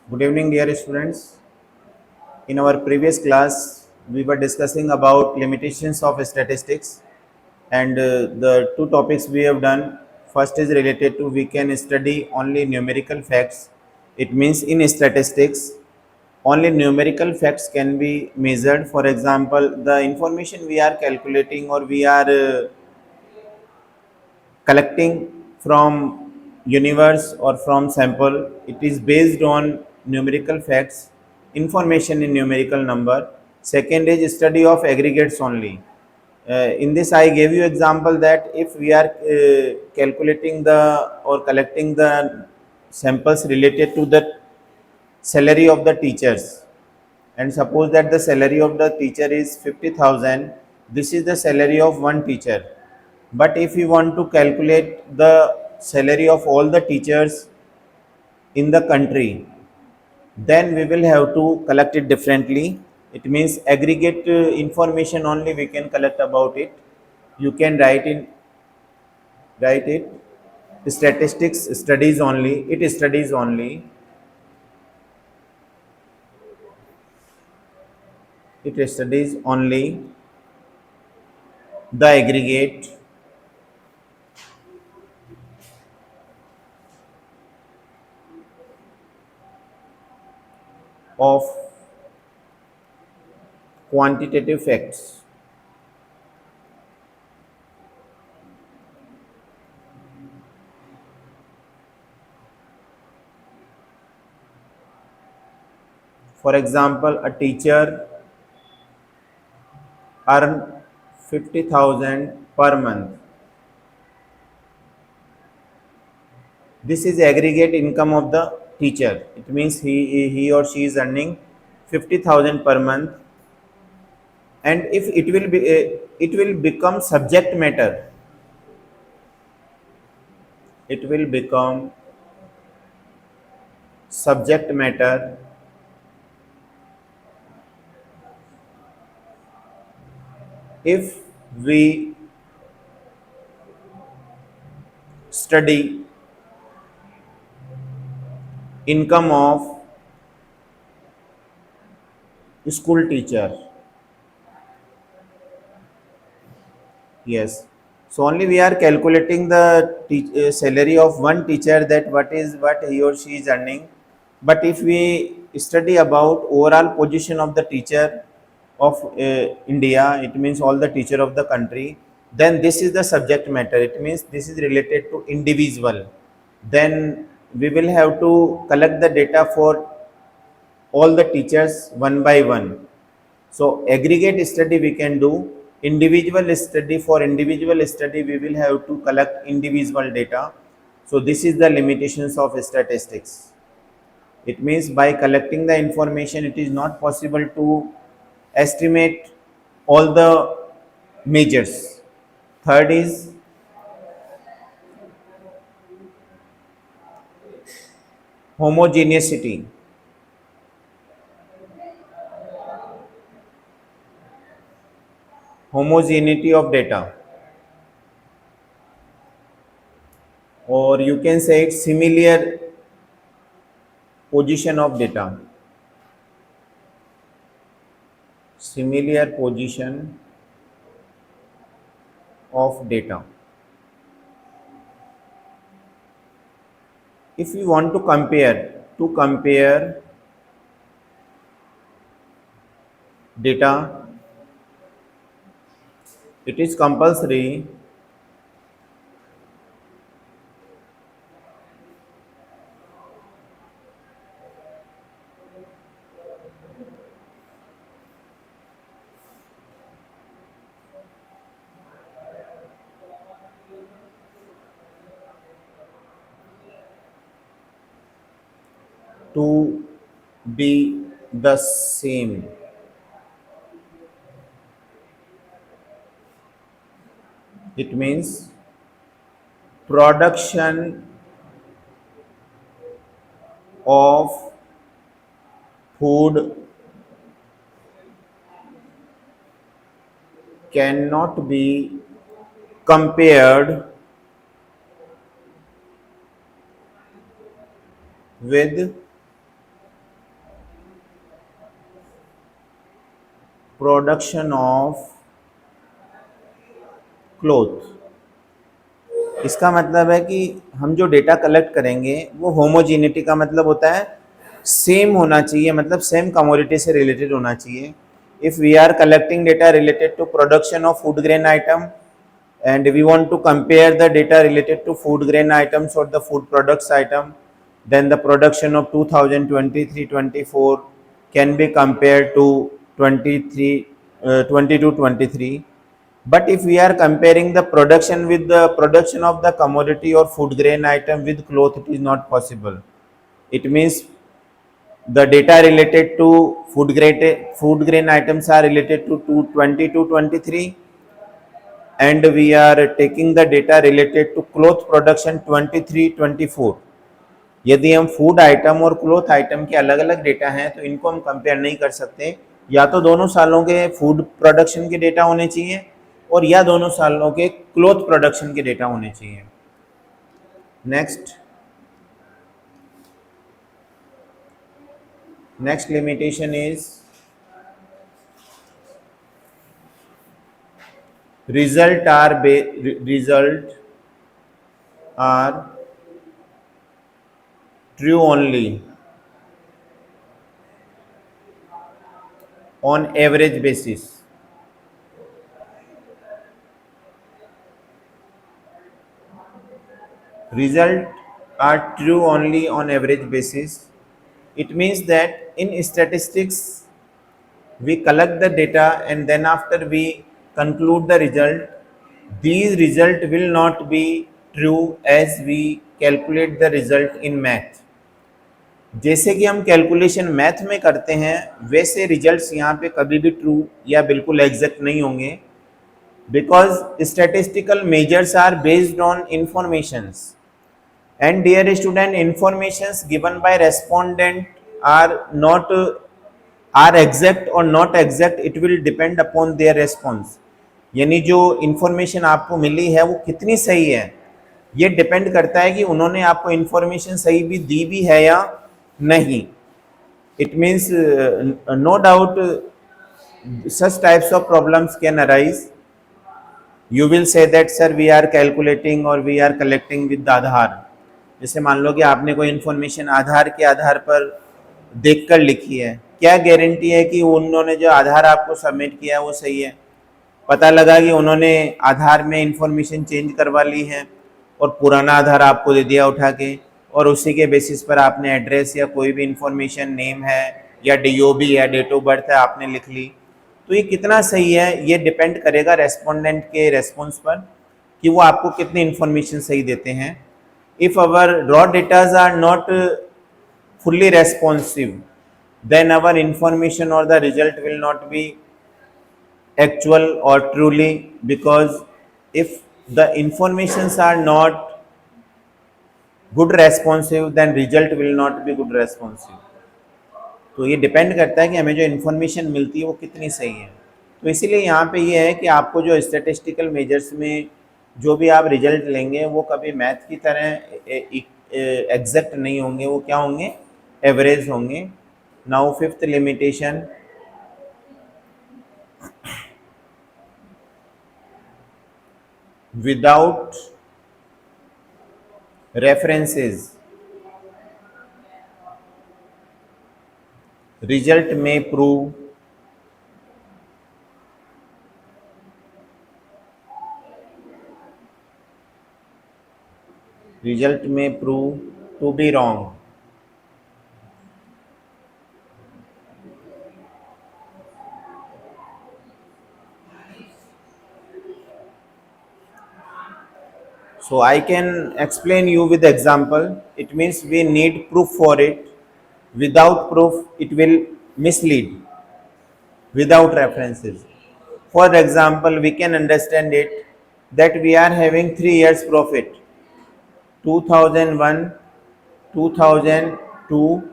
Good evening, dear students. In our previous class, we were discussing about limitations of statistics, and the two topics we have done. First is related to we can study only numerical facts. It means in statistics, only numerical facts can be measured. For example, the information we are calculating or we are collecting from universe or from sample, it is based on numerical facts, information in numerical number. Second is study of aggregates only. In this I gave you example that if we are calculating the or collecting the samples related to the salary of the teachers, and suppose that the salary of the teacher is 50,000, this is the salary of one teacher. But if we want to calculate the salary of all the teachers in the country, then we will have to collect it differently. It means aggregate information only we can collect about it. You can write it statistics studies only, it studies only, it studies only the aggregate of quantitative facts. For example, a teacher earn 50,000 per month. This is aggregate income of the teacher. It means he or she is earning 50,000 per month, and if it will become subject matter. It will become subject matter if we study income of school teacher. Yes. So only we are calculating the salary of one teacher, that what he or she is earning. But if we study about overall position of the teacher of India, it means all the teacher of the country. Then this is the subject matter. It means this is related to individual. Then we will have to collect the data for all the teachers one by one. So aggregate study we can do. Individual study, for individual study we will have to collect individual data. So this is the limitations of statistics. It means by collecting the information it is not possible to estimate all the measures. Third is homogeneity. Homogeneity of data, or you can say it similar position of data. Similar position of data. If we want to compare data, it is compulsory to be the same. It means production of food cannot be compared with production of cloth. इसका मतलब है कि हम जो data collect करेंगे वो homogeneity का मतलब होता है सेम होना चाहिए, मतलब सेम कमोडिटी से रिलेटेड होना चाहिए। If we are collecting data related to production of food grain item and we want to compare the data related to food grain items or the food products item, then the production of 2023-24 can be compared to 22-23. But if we are comparing the production with the production of the commodity or food grain item with cloth, it is not possible. It means the data related to food grain items are related to 22-23, and we are taking the data related to cloth production 23-24। यदि हम food item और cloth item के अलग अलग data हैं तो इनको हम कंपेयर नहीं कर सकते। या तो दोनों सालों के फूड प्रोडक्शन के डेटा होने चाहिए और या दोनों सालों के क्लोथ प्रोडक्शन के डेटा होने चाहिए। Next limitation is result are true only on average basis। Result are true only on average basis. It means that in statistics we collect the data and then after we conclude the result, these result will not be true as we calculate the result in math। जैसे कि हम calculation math में करते हैं वैसे results यहाँ पे कभी भी ट्रू या बिल्कुल एग्जैक्ट नहीं होंगे, because statistical measures are based on informations and dear student, informations given by respondent are not are exact or not exact, it will depend upon their response। यानी जो इंफॉर्मेशन आपको मिली है वो कितनी सही है ये डिपेंड करता है कि उन्होंने आपको इंफॉर्मेशन सही भी दी भी है या नहीं। It means no doubt such types of problems can arise। you will say that sir we are calculating or we are collecting with the Aadhaar। जैसे मान लो कि आपने कोई इन्फॉर्मेशन आधार के आधार पर देखकर लिखी है, क्या गारंटी है कि उन्होंने जो आधार आपको सबमिट किया है वो सही है। पता लगा कि उन्होंने आधार में इंफॉर्मेशन चेंज करवा ली है और पुराना आधार आपको दे दिया उठा के, और उसी के बेसिस पर आपने एड्रेस या कोई भी इंफॉर्मेशन नेम है या DOB या डेट ऑफ बर्थ है आपने लिख ली, तो ये कितना सही है ये डिपेंड करेगा रेस्पोंडेंट के रेस्पॉन्स पर कि वो आपको कितनी इंफॉर्मेशन सही देते हैं। If our raw data are not fully responsive, then our information or the result will not be actual or truly, because if the informations are not good responsive then result will not be good responsive। तो ये depend करता है कि हमें जो information मिलती है वो कितनी सही है। तो इसीलिए यहाँ पे ये है कि आपको जो स्टैटिस्टिकल मेजर्स में जो भी आप रिजल्ट लेंगे वो कभी मैथ की तरह एग्जैक्ट नहीं होंगे, वो क्या होंगे, एवरेज होंगे। Now fifth limitation, without references result में prove to be wrong। So I can explain you with example। It means we need proof for it। Without proof it will mislead। Without references, for example, we can understand it that we are having 3 years profit, 2001, 2002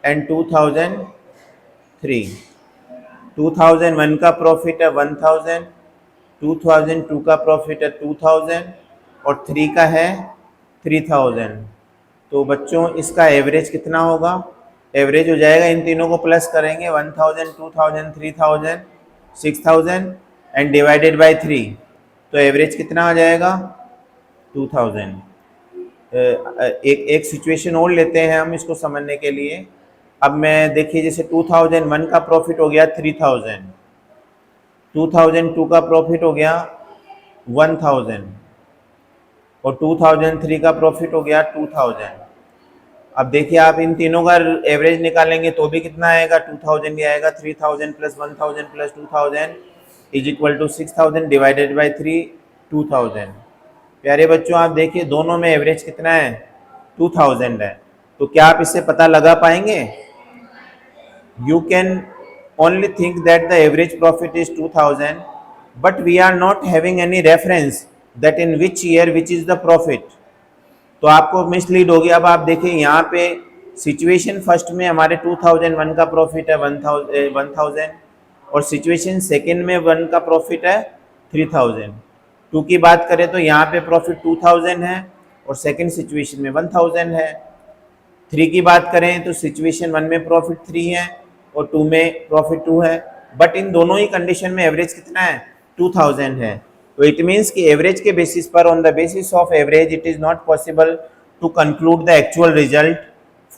and 2003। 2001 का profit है 1000, 2002 का profit है 2000 और 3 का है 3000। तो बच्चों इसका एवरेज कितना होगा, एवरेज हो जाएगा, इन तीनों को प्लस करेंगे 1000, 2000, 3000, 6000 एंड डिवाइडेड बाय 3, तो एवरेज कितना आ जाएगा 2000। एक एक सिचुएशन और लेते हैं हम इसको समझने के लिए। अब मैं देखिए जैसे 2001 का प्रॉफिट हो गया 3000, 2002 का प्रॉफिट हो गया 1000 और 2003 का प्रॉफिट हो गया 2000। अब देखिए आप इन तीनों का एवरेज निकालेंगे तो भी कितना आएगा 2000 ही आएगा। 3000 plus 1000 plus 2000 is equal to 6000 divided by 3 2000। प्यारे बच्चों आप देखिए दोनों में एवरेज कितना है 2000 है। तो क्या आप इससे पता लगा पाएंगे? You can only think that the average profit is 2000, but we are not having any reference that in which year which is the profit. तो आपको मिसलीड होगी। अब आप देखिए यहाँ पे सिचुएशन फर्स्ट में हमारे 2001 का प्रॉफिट है 1000 और सिचुएशन सेकंड में 1 का प्रॉफिट है 3000। 2 की बात करें तो यहाँ पे प्रॉफिट 2000 है और सेकंड सिचुएशन में 1000 है। 3 की बात करें तो सिचुएशन 1 में प्रॉफिट 3 है और 2 में प्रॉफिट 2 है, बट इन दोनों ही कंडीशन में एवरेज कितना है 2000 है। तो इट मीन्स कि एवरेज के बेसिस पर, on the basis of average, it is not possible to conclude the actual result.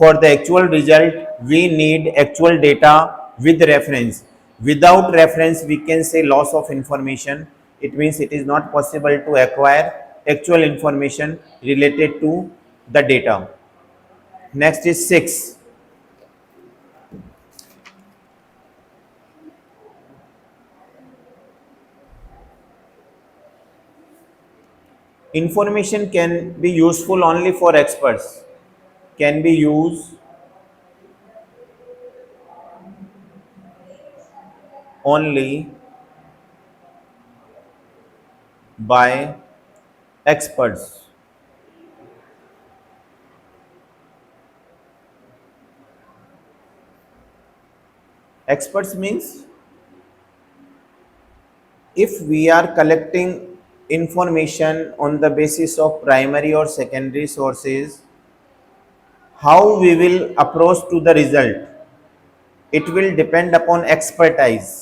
For the actual result we need actual data with reference. Without reference we can say loss of information. It means it is not possible to acquire actual information related to the data. Next is 6. Information can be useful only for experts. Can be used only by experts. Experts means if we are collecting information on the basis of primary or secondary sources, how we will approach to the result, it will depend upon expertise.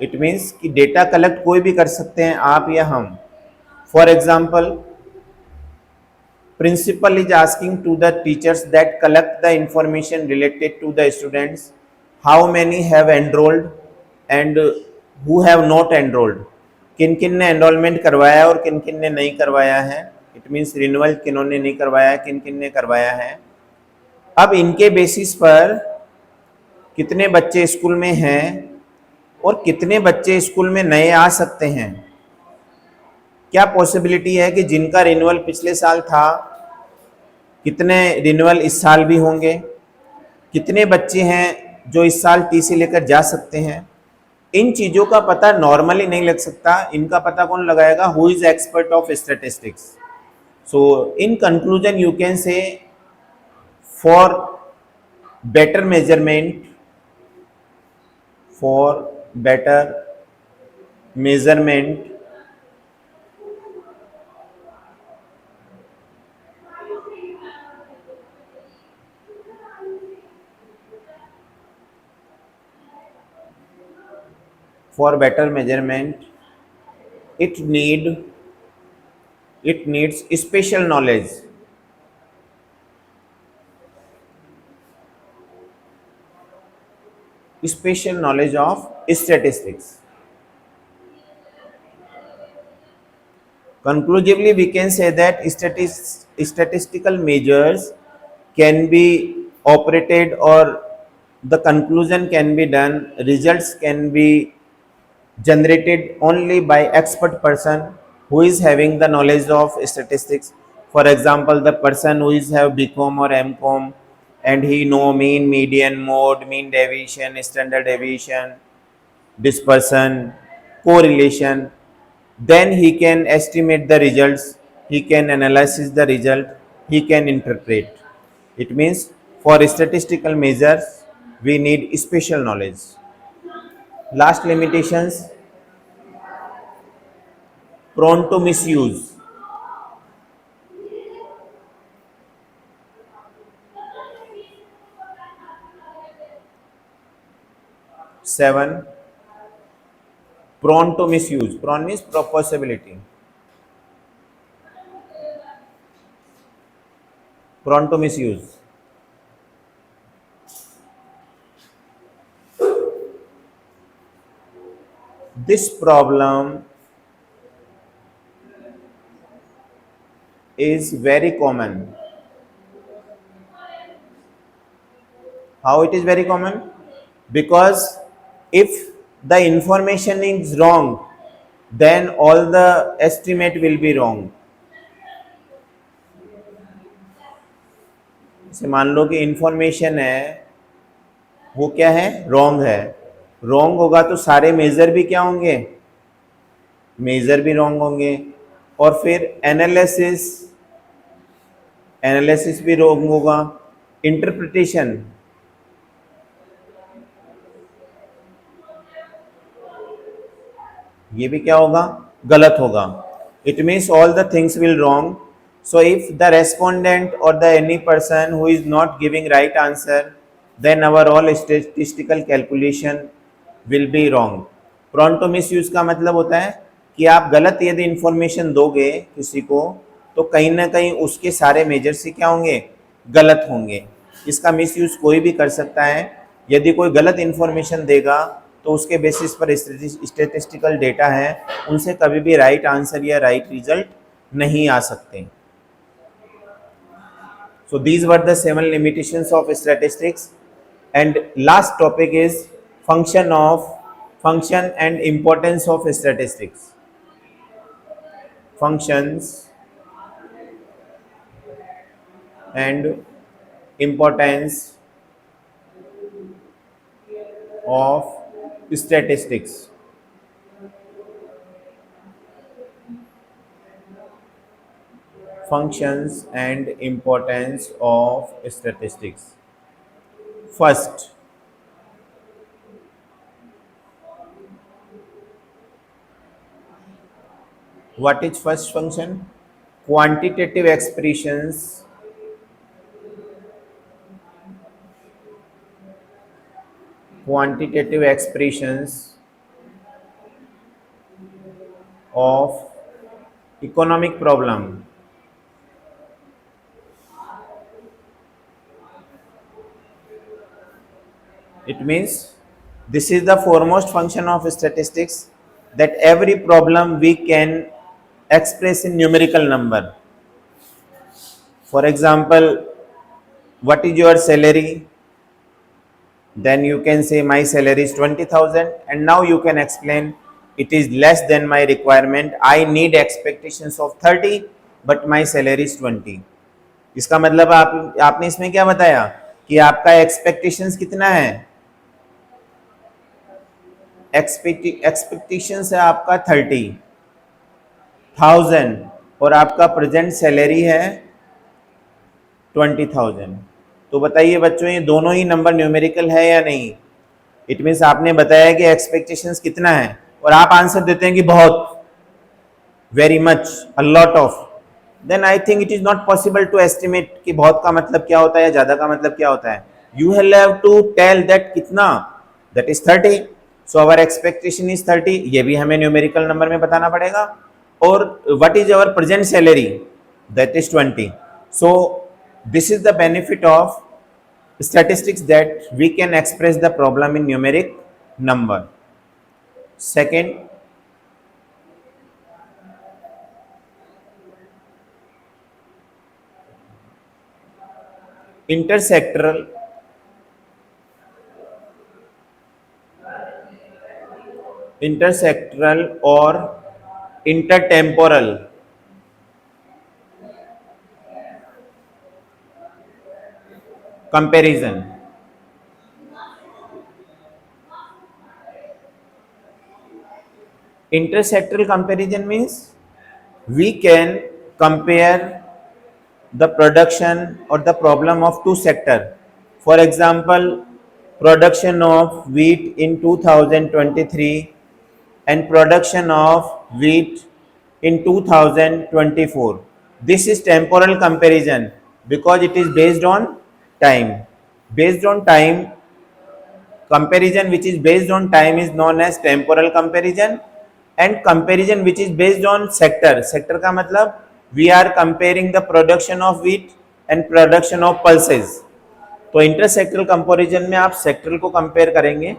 It means कि data collect कोई भी कर सकते हैं, आप या हम। For example, principal is asking to the teachers that collect the information related to the students, how many have enrolled and who have not enrolled, किन किन ने एनरोलमेंट करवाया है और किन किन ने नहीं करवाया है। इट मीन्स रिन्यूअल किन्होंने नहीं करवाया है, किन किन ने करवाया है। अब इनके बेसिस पर कितने बच्चे स्कूल में हैं और कितने बच्चे स्कूल में नए आ सकते हैं। क्या पॉसिबिलिटी है कि जिनका रिन्यूअल पिछले साल था, कितने रिन्यूअल इस साल भी होंगे, कितने बच्चे हैं जो इस साल टीसी लेकर जा सकते हैं। इन चीज़ों का पता नॉर्मली नहीं लग सकता। इनका पता कौन लगाएगा? Who is expert of statistics. So in conclusion you can say for better measurement, for better measurement for better measurement it needs special knowledge. Special knowledge of statistics. Conclusively we can say that statistical measures can be operated, or the conclusion can be done, results can be generated only by expert person who is having the knowledge of statistics. For example, the person who is have BCom or MCom and he know mean, median, mode, mean deviation, standard deviation, dispersion, correlation, then he can estimate the results, he can analyze the result, he can interpret. It means for statistical measures we need special knowledge. Last limitations, prone to misuse. 7, prone to misuse. Prone means possibility. Prone to misuse. This problem is very common. How it is very common? Because if the information is wrong, then all the estimate will be wrong. जैसे मान लो कि information है वो क्या है, wrong है. Wrong होगा तो सारे मेजर भी क्या होंगे, मेजर भी रॉन्ग होंगे. और फिर एनालिसिस, एनालिसिस भी रॉन्ग होगा. इंटरप्रिटेशन, ये भी क्या होगा, गलत होगा. It means all the things will wrong. So if the respondent or the any person who is not giving right answer, then our all statistical calculation will be wrong. Prone to misuse का मतलब होता है कि आप गलत यदि information दोगे किसी को तो कहीं ना कहीं उसके सारे मेजर्स से क्या होंगे, गलत होंगे. इसका मिसयूज कोई भी कर सकता है. यदि कोई गलत इंफॉर्मेशन देगा तो उसके बेसिस पर स्टेटिस्टिकल डेटा है उनसे कभी भी राइट आंसर या राइट रिजल्ट नहीं आ सकते. So these were the 7 limitations of statistics. And last topic is function and importance of statistics. Functions and importance of statistics. Functions and importance of statistics. First, what is first function? Quantitative expressions of economic problem. It means this is the foremost function of statistics, that every problem we can express in numerical number. For example, what is your salary? Then you can say my salary is 20,000, and now you can explain it is less than my requirement. I need expectations of 30, but my salary is 20. इसका मतलब आपने इसमें क्या बताया कि आपका expectations कितना है, एक्सपेक्टेशंस है आपका 30,000 और आपका प्रेजेंट सैलरी है 20,000. तो बताइए बच्चों ये दोनों ही नंबर न्यूमेरिकल है या नहीं. इट मीन्स आपने बताया कि एक्सपेक्टेशंस कितना है और आप आंसर देते हैं कि बहुत, very much, a lot of. Then I think it is not possible to estimate कि बहुत का मतलब क्या होता है या ज्यादा का मतलब क्या होता है. You have to tell that कितना, that is 30. So our expectation is 30, ये भी हमें न्यूमेरिकल नंबर में बताना पड़ेगा. और what is our present salary, that is 20. So this is the benefit of statistics, that we can express the problem in numeric number. Second, intersectoral or intertemporal comparison. Intersectoral comparison means we can compare the production or the problem of two sector. For example, production of wheat in 2023 and production of wheat in 2024. This is temporal comparison because it is based on time. Based on time, comparison which is based on time is known as temporal comparison, and comparison which is based on sector, sector का मतलब we are comparing the production of wheat and production of pulses. तो inter sectoral comparison में आप sector को compare करेंगे।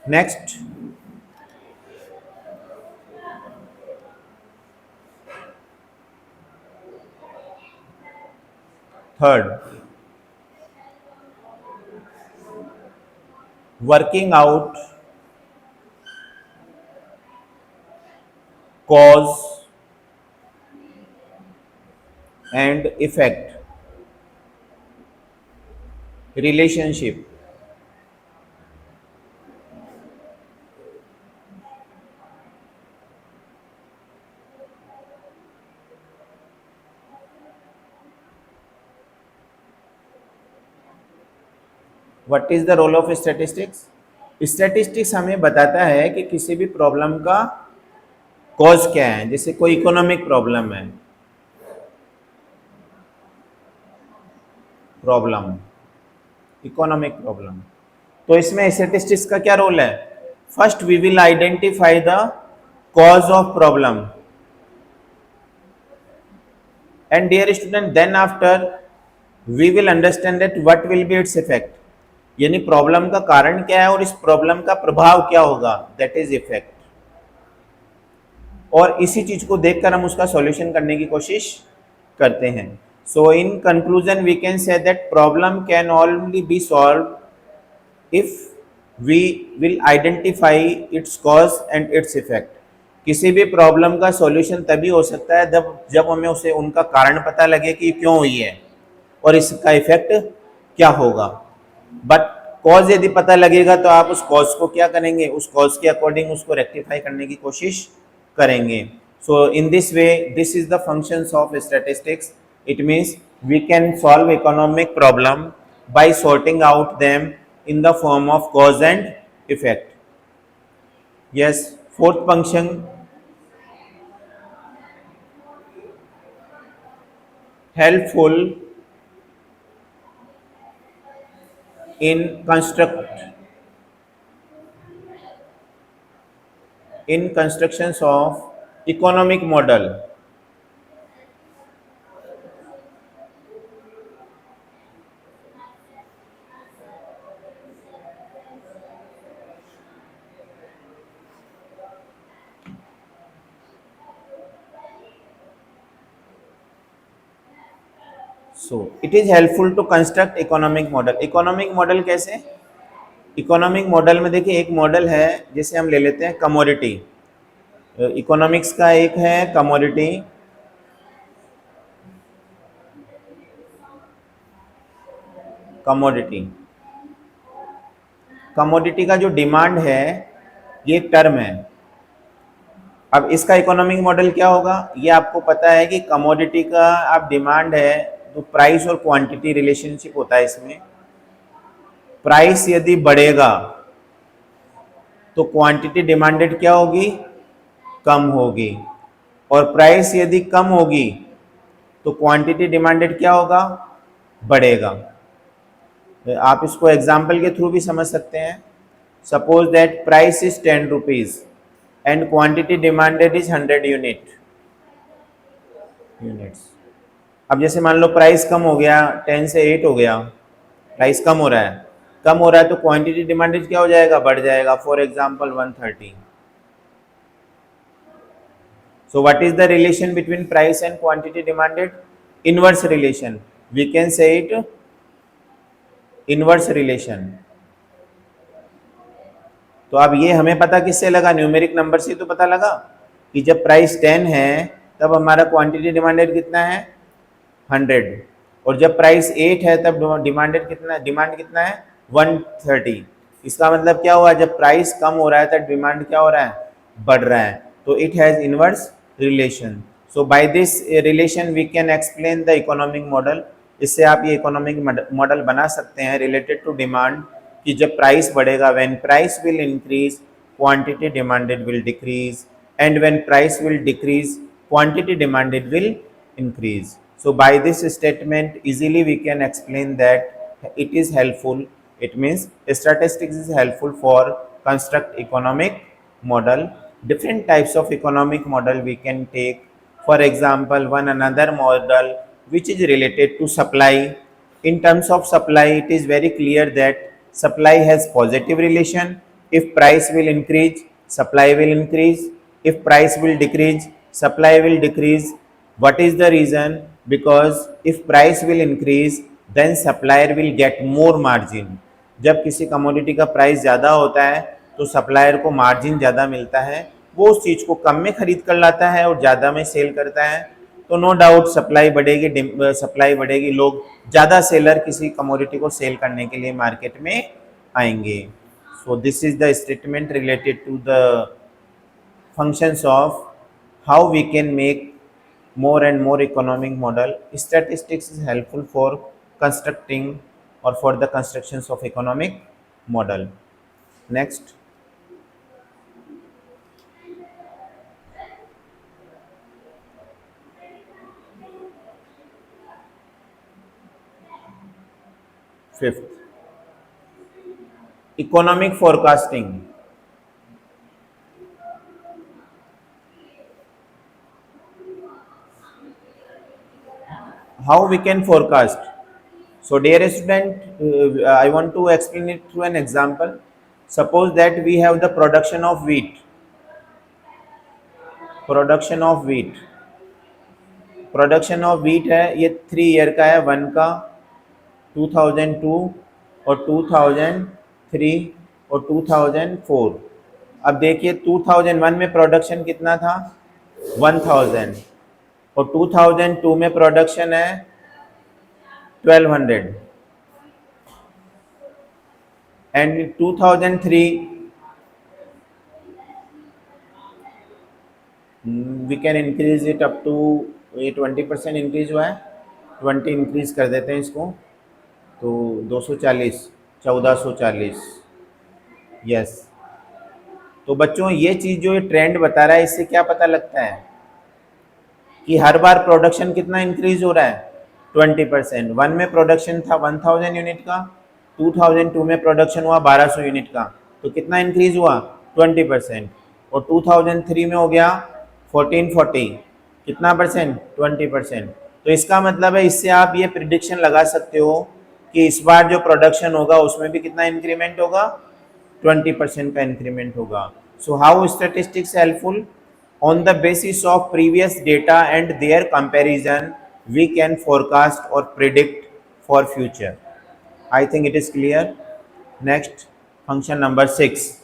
Next, third, working out cause and effect relationship। What is the role of statistics? Statistics हमें बताता है कि किसी भी प्रॉब्लम का कॉज क्या है। जैसे कोई इकोनॉमिक प्रॉब्लम है, प्रॉब्लम इकोनॉमिक प्रॉब्लम, तो इसमें स्टैटिस्टिक्स का क्या रोल है? First we will identify the cause of problem and dear student then after we will understand that what will be its effect. यानी प्रॉब्लम का कारण क्या है और इस प्रॉब्लम का प्रभाव क्या होगा, दैट इज इफेक्ट। और इसी चीज को देखकर हम उसका सॉल्यूशन करने की कोशिश करते हैं। So in conclusion we can say that problem can only be solve if we will identify its cause and its effect. किसी भी प्रॉब्लम का सॉल्यूशन तभी हो सकता है जब हमें उसे उनका कारण पता लगे कि क्यों हुई है और इसका इफेक्ट क्या होगा। बट कॉज यदि पता लगेगा तो आप उस कॉज को क्या करेंगे, उस कॉज के अकॉर्डिंग उसको रेक्टिफाई करने की कोशिश करेंगे। So in this way this is the functions of statistics. It means we can solve economic problem by sorting out them in the form of cause and effect. Yes, fourth function, helpful in constructions of economic model। So it is helpful to construct economic model. Economic model कैसे? Economic model में देखिए एक model है, जैसे हम ले लेते हैं कमोडिटी। इकोनॉमिक्स का एक है कमोडिटी, कमोडिटी का जो डिमांड है ये एक टर्म है। अब इसका इकोनॉमिक मॉडल क्या होगा? ये आपको पता है कि कमोडिटी का आप डिमांड है तो प्राइस और क्वांटिटी रिलेशनशिप होता है इसमें। प्राइस यदि बढ़ेगा तो क्वांटिटी डिमांडेड क्या होगी? कम होगी। और प्राइस यदि कम होगी तो क्वांटिटी डिमांडेड क्या होगा? बढ़ेगा। आप इसको एग्जाम्पल के थ्रू भी समझ सकते हैं। Suppose that price is 10 rupees and quantity demanded is 100 units. अब जैसे मान लो प्राइस कम हो गया, 10 से 8 हो गया, प्राइस कम हो रहा है तो क्वांटिटी डिमांडेड क्या हो जाएगा? बढ़ जाएगा। For example 130। So what is the relation between price and quantity demanded? Inverse relation. We can say it inverse relation. तो अब ये हमें पता किससे लगा? न्यूमेरिक नंबर से तो पता लगा कि जब प्राइस 10 है तब हमारा क्वांटिटी डिमांडेड कितना है? 100। और जब प्राइस 8 है तब डिमांड कितना है? 130। इसका मतलब क्या हुआ? जब प्राइस कम हो रहा है तब डिमांड क्या हो रहा है? बढ़ रहा है। तो it has inverse relation. So by this relation we can explain the economic model. इससे आप ये इकोनॉमिक मॉडल बना सकते हैं रिलेटेड टू डिमांड, कि जब प्राइस बढ़ेगा, when price will increase quantity demanded will decrease, and when price will decrease quantity demanded will increase. So by this statement easily we can explain that it is helpful. It means statistics is helpful for construct economic model. Different types of economic model we can take. For example, one another model which is related to supply. In terms of supply, it is very clear that supply has positive relation. If price will increase, supply will increase. If price will decrease, supply will decrease. What is the reason? Because if price will increase, then supplier will get more margin. जब किसी commodity का price ज़्यादा होता है तो supplier को margin ज़्यादा मिलता है, वो उस चीज़ को कम में खरीद कर लाता है और ज़्यादा में सेल करता है. तो नो डाउट सप्लाई बढ़ेगी, लोग ज़्यादा सेलर किसी कमोडिटी को सेल करने के लिए मार्केट में आएंगे. So this is the statement related to the functions of how we can make more and more economic model. Statistics is helpful for constructing or for the constructions of economic model. Next. Fifth, economic forecasting. How we can forecast? So dear student, I want to explain it through an example. Suppose that we have the production of wheat. Production of wheat है, ये 3 year का है, 1 का, 2002 और 2003 और 2004. अब देखिए 2001 में प्रोडक्शन कितना था, 1000, और 2002 में प्रोडक्शन है 1200, and 2003 we can increase it up to, ये 20% इंक्रीज हुआ है, 20 इंक्रीज कर देते हैं इसको, तो 240, 1440. यस. तो बच्चों ये चीज़ जो ये ट्रेंड बता रहा है, इससे क्या पता लगता है कि हर बार प्रोडक्शन कितना इंक्रीज हो रहा है, 20%. 1 में प्रोडक्शन था 1000 यूनिट का, 2002 में प्रोडक्शन हुआ 1200 यूनिट का, तो कितना इंक्रीज हुआ, 20%. और 2003 में हो गया 1440, कितना परसेंट, 20%. तो इसका मतलब है इससे आप ये प्रिडिक्शन लगा सकते हो कि इस बार जो प्रोडक्शन होगा उसमें भी कितना इंक्रीमेंट होगा, 20% का इंक्रीमेंट होगा. So how statistics helpful? On the basis of previous data and their comparison we can forecast और predict for future. I think it is clear. Next, function number 6,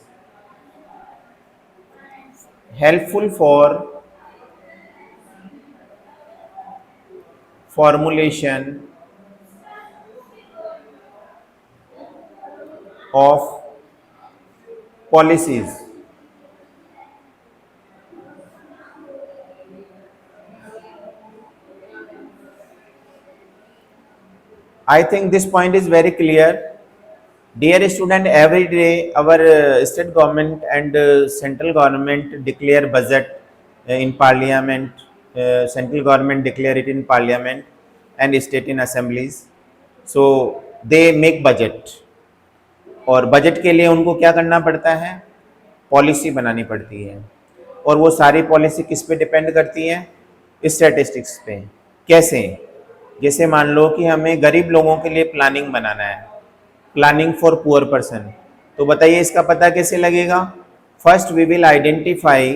helpful for formulation of policies. I think this point is very clear. Dear student, every day our state government and central government declare budget in parliament. Central government declare it in parliament and state in assemblies. So they make budget. और budget के लिए उनको क्या करना पड़ता है, policy बनानी पड़ती है. और वो सारी पॉलिसी किस पे डिपेंड करती है, स्टैटिस्टिक्स पे. कैसे? जैसे मान लो कि हमें गरीब लोगों के लिए प्लानिंग बनाना है, प्लानिंग फॉर पुअर पर्सन. तो बताइए इसका पता कैसे लगेगा? First we will identify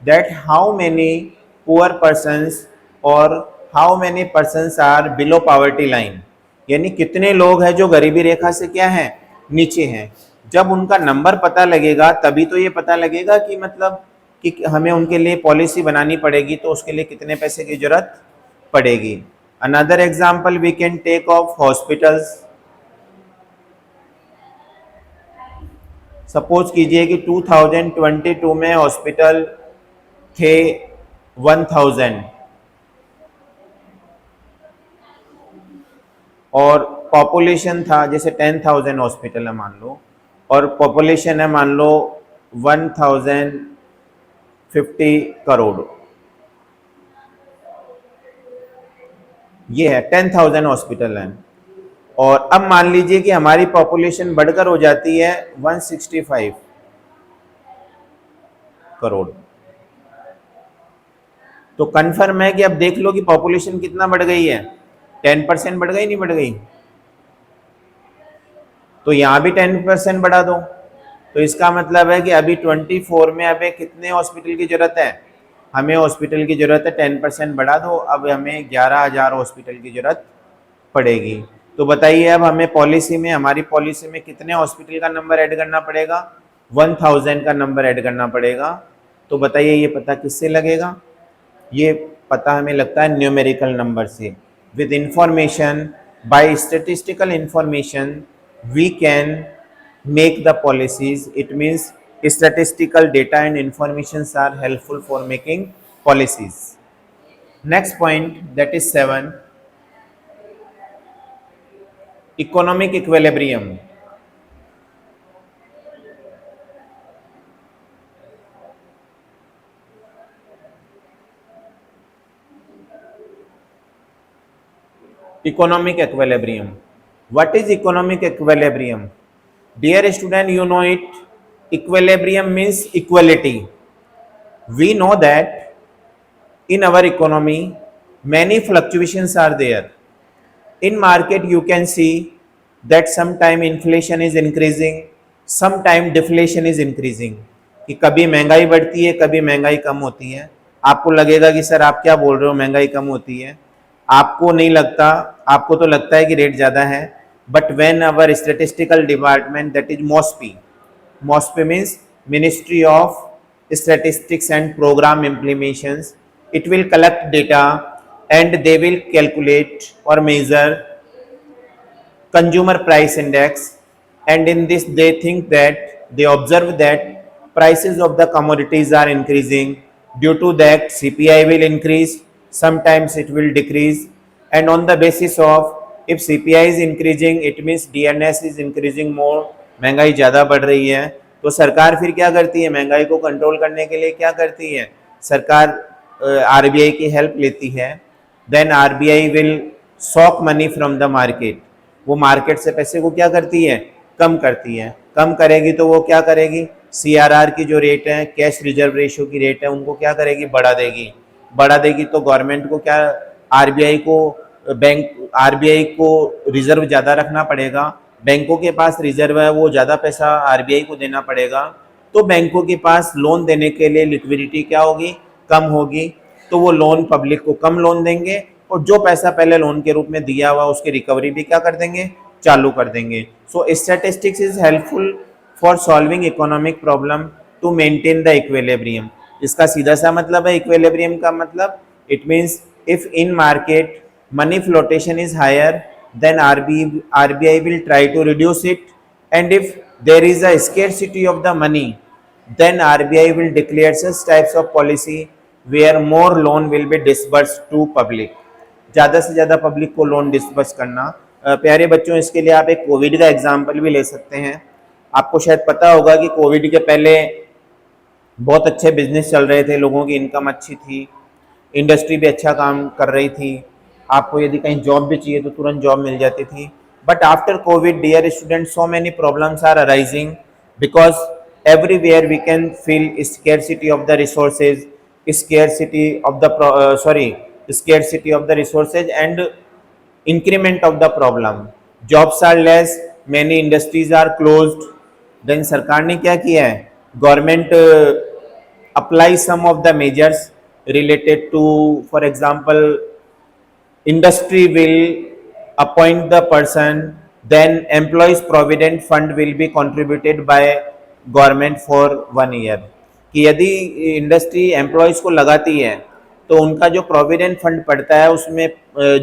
that how many poor persons और how many persons are below poverty line, यानी कितने लोग हैं जो गरीबी रेखा से क्या है, नीचे हैं. जब उनका नंबर पता लगेगा तभी तो ये पता लगेगा कि मतलब कि हमें उनके लिए पॉलिसी बनानी पड़ेगी, तो उसके लिए कितने पैसे की जरूरत पड़ेगी. Another example we can take of hospitals. Suppose कीजिए कि 2022 में हॉस्पिटल थे 1000 और पॉपुलेशन था, जैसे 10,000 हॉस्पिटल है मान लो, और पॉपुलेशन है मान लो 1050 करोड़. ये है 10,000 हॉस्पिटल हैं। और अब मान लीजिए कि हमारी पॉपुलेशन बढ़कर हो जाती है 165 करोड़। तो कन्फर्म है कि अब देख लो कि पॉपुलेशन कितना बढ़ गई है, 10% बढ़ गई, नहीं बढ़ गई? तो यहाँ भी 10% बढ़ा दो, तो इसका मतलब है कि अभी 24 में अभी कितने हॉस्पिटल की जरूरत है? हमें हॉस्पिटल की जरूरत है 10% बढ़ा दो, अब हमें 11,000 हॉस्पिटल की जरूरत पड़ेगी। तो बताइए अब हमें पॉलिसी में, हमारी पॉलिसी में कितने हॉस्पिटल का नंबर ऐड करना पड़ेगा? 1000 का नंबर ऐड करना पड़ेगा। तो बताइए ये पता किससे लगेगा? ये पता हमें लगता है न्यूमेरिकल नंबर से। With information, by statistical information we can make the policies. It means statistical data and informations are helpful for making policies. Next point, that is 7, economic equilibrium. Economic equilibrium. What is economic equilibrium? Dear student, you know it. Equilibrium means equality. We know that in our economy many fluctuations are there. In market you can see that sometime inflation is increasing, sometime deflation is increasing, कि कभी महंगाई बढ़ती है, कभी महंगाई कम होती है। आपको लगेगा कि सर आप क्या बोल रहे हो, महंगाई कम होती है, आपको नहीं लगता, आपको तो लगता है कि रेट ज़्यादा है। But when our statistical department, that is MOSPI, MOSPE means Ministry of Statistics and Program Implementations. It will collect data and they will calculate or measure consumer price index, and in this they think that, they observe that prices of the commodities are increasing. Due to that CPI will increase, sometimes it will decrease, and on the basis of, if CPI is increasing it means DNS is increasing more, महंगाई ज़्यादा बढ़ रही है। तो सरकार फिर क्या करती है? महंगाई को कंट्रोल करने के लिए क्या करती है? सरकार RBI की हेल्प लेती है। Then RBI will soak money from the market, वो मार्केट से पैसे को क्या करती है? कम करती है। कम करेगी तो वो क्या करेगी? CRR की जो रेट है, कैश रिजर्व रेशियो की रेट है, उनको क्या करेगी? बढ़ा देगी। बढ़ा देगी तो गवर्नमेंट को क्या, RBI को, RBI को रिजर्व ज़्यादा रखना पड़ेगा, बैंकों के पास रिजर्व है, वो ज़्यादा पैसा RBI को देना पड़ेगा, तो बैंकों के पास लोन देने के लिए लिक्विडिटी क्या होगी? कम होगी। तो वो लोन पब्लिक को कम लोन देंगे, और जो पैसा पहले लोन के रूप में दिया हुआ उसकी रिकवरी भी क्या कर देंगे? चालू कर देंगे। So statistics is helpful for solving economic problem to maintain the equilibrium. इसका सीधा सा मतलब है, इक्विलिब्रियम का मतलब, it means if in market money flotation is higher, then RBI will try to reduce it, and if there is a scarcity of the money, then RBI will declare such types of policy where more loan will be disbursed to public. ज़्यादा से ज़्यादा public को loan disburse करना। प्यारे बच्चों, इसके लिए आप एक कोविड का एग्जाम्पल भी ले सकते हैं। आपको शायद पता होगा कि कोविड के पहले बहुत अच्छे बिजनेस चल रहे थे, लोगों की इनकम अच्छी थी, इंडस्ट्री भी अच्छा काम कर रही थी, आपको यदि कहीं जॉब भी चाहिए तो तुरंत जॉब मिल जाती थी। But after COVID dear student, so many problems are arising, because everywhere we can feel scarcity of the resources, scarcity of the resources and increment of the problem. Jobs are less, many industries are closed. Then सरकार ने क्या किया है? Government apply some of the measures related to, for example, industry will appoint the person, then employees provident fund will be contributed by government for 1 year, कि यदि industry employees को लगाती है तो उनका जो प्रोविडेंट फंड पड़ता है उसमें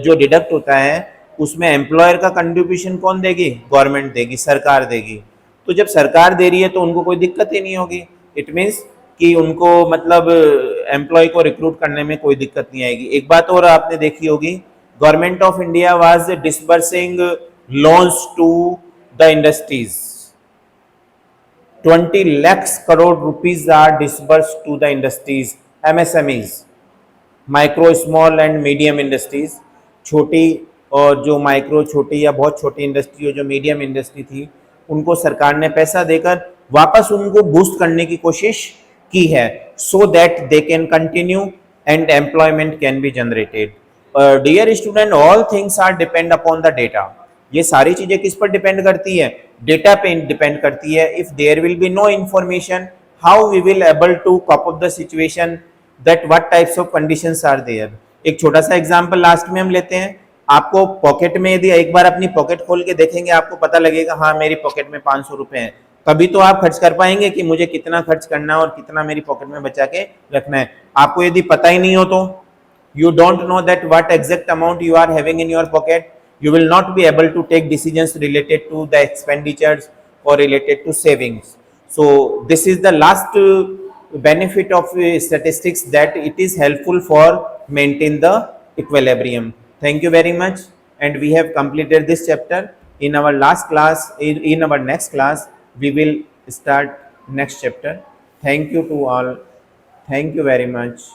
जो डिडक्ट होता है उसमें एम्प्लॉयर का कंट्रीब्यूशन कौन देगी? गवर्नमेंट देगी, सरकार देगी। तो जब सरकार दे रही है तो उनको कोई दिक्कत ही नहीं होगी। इट मीन्स कि उनको मतलब एम्प्लॉय को रिक्रूट करने में कोई दिक्कत नहीं आएगी। एक बात और आपने देखी होगी, government of India was disbursing loans to the industries, 20 lakhs crore rupees are disbursed to the industries, MSMEs, micro, small and medium industries, छोटी और जो माइक्रो छोटी या बहुत छोटी इंडस्ट्री हो, जो मीडियम इंडस्ट्री थी, उनको सरकार ने पैसा देकर वापस उनको बूस्ट करने की कोशिश की है, so that they can continue and employment can be generated. Dear student, all things are depend upon the data. ये सारी चीजें किस पर डिपेंड करती है? डेटा पे डिपेंड करती है। If there will be no information, how we will able to cope up the situation, that what types of conditions are there. एक छोटा सा एग्जांपल लास्ट में हम लेते हैं। आपको पॉकेट में यदि एक बार अपनी पॉकेट खोल के देखेंगे, आपको पता लगेगा हाँ मेरी पॉकेट में 500 रुपए हैं, तभी तो आप खर्च कर पाएंगे कि मुझे कितना खर्च करना है और कितना मेरी पॉकेट में बचा के रखना है। आपको यदि पता ही नहीं हो तो you don't know that what exact amount you are having in your pocket, you will not be able to take decisions related to the expenditures or related to savings. So this is the last benefit of statistics, that it is helpful for maintain the equilibrium. Thank you very much, and we have completed this chapter. In our last class, in our next class, we will start next chapter. Thank you to all. Thank you very much.